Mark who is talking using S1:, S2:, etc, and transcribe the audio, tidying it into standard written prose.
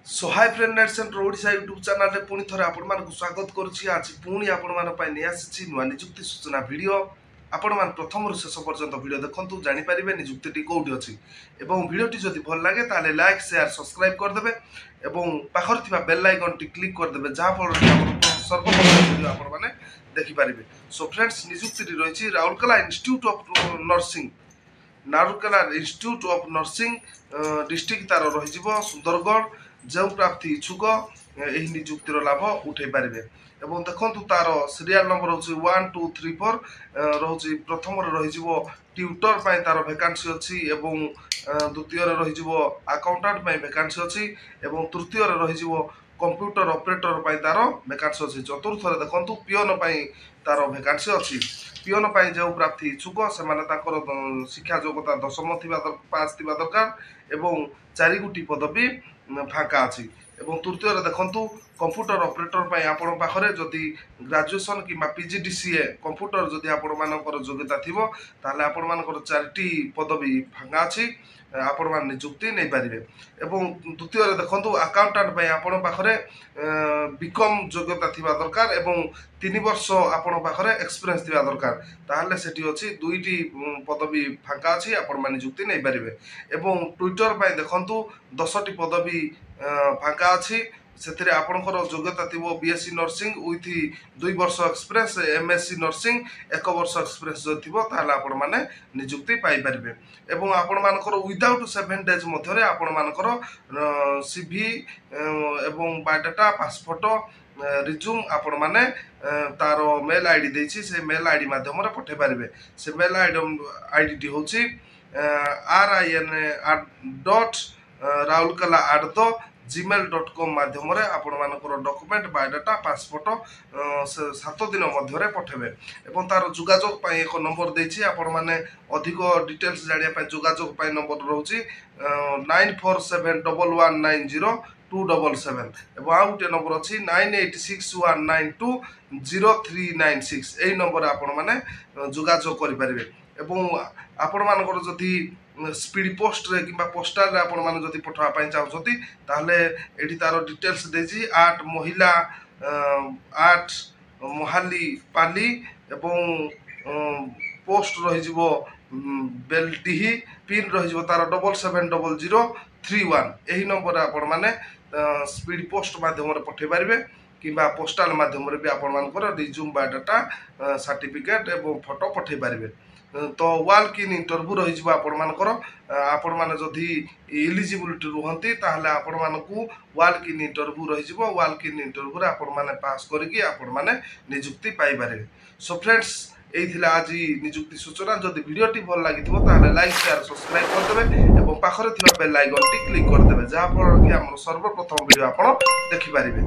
S1: So hi friend nets and Odisha YouTube channel रे पुणी थरे आपण मानक स्वागत करूची। आज पुणी आपण मान पय नै आसीची नुवा नियुक्ति सूचना वीडियो। आपण मान प्रथम रु शेष पर्यंत वीडियो देखंतु जानि परिबे नियुक्तिटी कोउठी अछि एवं वीडियोटी जदि भल लागे ताले लाइक शेयर सब्सक्राइब कर देबे एवं पाखर थिबा बेल आइकन टी क्लिक कर देबे जहा फल आपण सर्वप्रथम वीडियो आपण माने देखि परिबे। सो फ्रेंड्स नियुक्तिटी रहिछि Rourkela institute of nursing Rourkela institute of nursing district तार रहिजिवो सुंदरगढ़। जो प्रार्थी इच्छुक यही नियुक्तिर लाभ उठे पारे एवं देखो तार सीरियल नंबर हूँ 1 2 3 4 रोचे प्रथम ट्यूटर तार वैकेंसी अच्छी एवं द्वितीय रही अकाउंटेंट वैकेंसी अच्छी एवं तृतीय रही कंप्यूटर ऑपरेटर तार वैकेंसी अच्छी। चतुर्थ देखो पियोन तार वैकेंसी अच्छी। पियोन जो प्रार्थी इच्छुक से शिक्षा योग्यता 10th पास थी दरकार एवं 4 गोटी पदवी फाँका अच्छी। एवं तृतीय देखु कंप्यूटर ऑपरेटर आपण पाखरे जदि ग्रेजुएशन कि पीजीडीसीए कंप्यूटर जदि आपण मानकर योग्यता थिबो ताले आपण मानकर 4टी पदवी फाँका अच्छी आपण मान नियुक्ति नहीं पारे। एवं द्वितीय देखु अकाउंटेंट आपण पाखरे बीकॉम योग्यता थिबा दरकार एवं 3 वर्ष आपण पाखरे एक्सपीरियंस थिबा दरकार ताहले सेठी अछि 2टी पदवी फाँका अच्छी आपण मान नियुक्ति नहीं पारे। एवं ट्विटर देखु 10टी पदवी फाँका अच्छी से आपणकर योग्यता थी बीएससी नर्सिंग विथ 2 वर्ष एक्सपीरियंस एमएससी नर्सिंग 1 वर्ष एक्सपीरियंस जो थी आपण मैंने नियुक्ति पाइपर। एवं आपण मानकर विदाउट 7 डेज मध्य आपण मानकर सीवी एवं बायोडाटा पासपोर्ट रिज्यूम आपण माने तार मेल आईडी देछि से मेल आईडी माध्यम पठे पारे। से मेल आईडी टी होछि rin.raulkala@gmail.com माध्यम आपण मानकर डॉक्यूमेंट बायोडाटा पासपोर्ट 7 दिन मध्य पठेबे। एवं तार जोगाजोग एक नंबर देछि आपण माने अधिक डिटेल्स जानिया पय जोगाजोग पय नंबर रहउछि 9471190277 एवं आ गोटे नंबर अछि 9861920396 एही नंबर आपण माने जोगाजोग करि परिबे। एवं आपण मानकर जदि स्पीड पोस्ट रे कि पोस्टाल रे आपण माने जदि पठवा पय चाहउछथि ताहले एठी तार डिटेल्स देछि 8 महिला 8 मोहाली पाली एवं पोस्ट रहिजिवो बेलडीही पिन रहिजिवो तार 770031 एही नंबर आपण माने स्पीड पोस्ट माध्यम रे पठे पारिबे किंबा पोस्टाल माध्यम रे भी आपण मानकर रिज्यूम बायोडाटा सर्टिफिकेट एवं फोटो पठे पारिबे। तो वाल्क इन इंटरव्यू रही आपण मानकर आपण माने जदि एलिजिबिलिटी रुहंती ताहले आपण मानकू वाल्क इन इंटरव्यू रही वाल्क इन इंटरव्यू रे आपण माने पास करके आपण माने नियुक्ति पाई पारे। सो फ्रेंड्स एथिला आज नियुक्ति सूचना जदि वीडियोटी भल लागिथिबो ताहले लाइक शेयर सब्सक्राइब कर देबे एवं पाखरे थिबा बेल आइकन टी क्लिक कर देबे जहा फल कि हमर सर्वप्रथम वीडियो आपण देखि पारिबे।